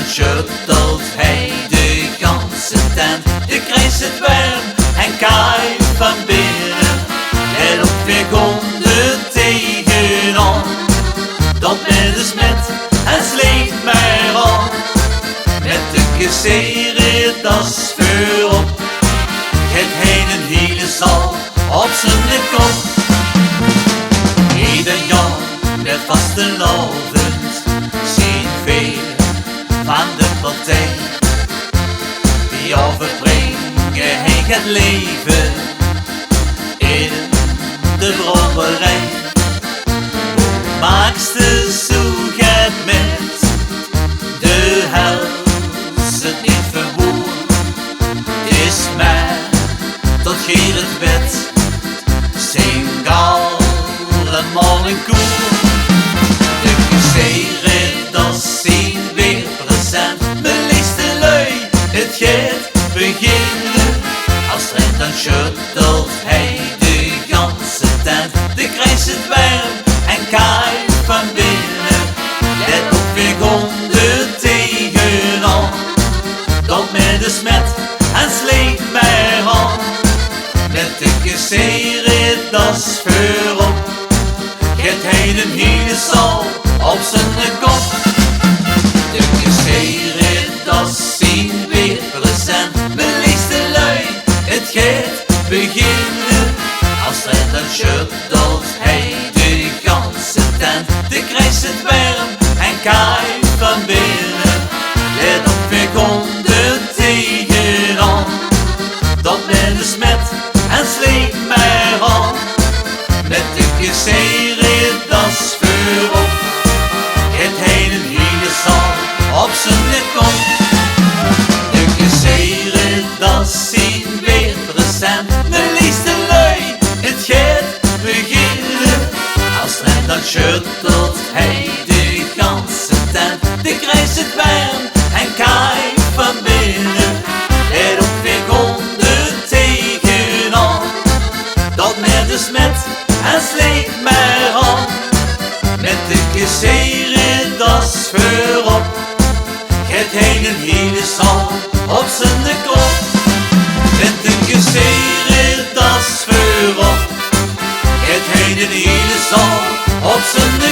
schuttelt hij de ganse tent. De krijgt het warm en kaai van binnen. En op weer gonde tegenaan. Dat met de smet en sleept mij aan. Met de gezeren das voorop. Het heen en hele zal op zijn kop. Ieder jaar met vastelavond zien veel van de partij. Die overbrengen hij het leven in de brouwerij. Maakste zoek het met de hels het niet verwoer. Is mij tot heel het bed zing allemaal een koer. De gezeren dat zien weer present. Mijn liefste lui, het gaat beginnen. Als trend dan schuttelt hij de ganse tent. De krijgt het warm en kaai van binnen. Let op weer gonde tegenaan. Dat met de smet en sleept mij aan. Met de gezeren das voorop. Het heen en hele zal op zijn kop. De gezeren das zien weer present. Mijn liefste lui, het gaat beginnen. Als trend dan schuttelt hij de ganse tent. De krijgt het warm en kaai van binnen. Let op weer gonde tegenaan. Dat met de smet en sleept mij aan. Met de gezeren das voorop. Het heen en hele zal op zijn kop. De gezeren das zien weer present. Mijn liefste lui, het gaat beginnen. Als trend dan schuttelt hij de ganse tent. De krijgt het warm en kaai van binnen. Let op weer gonde tegenaan. Dat met de smet en sleept mij aan. Met de gezeren das voorop. Het heen en hele zal op zijn kop. Met de gezeren das voorop. Het heen en hele zal op zijn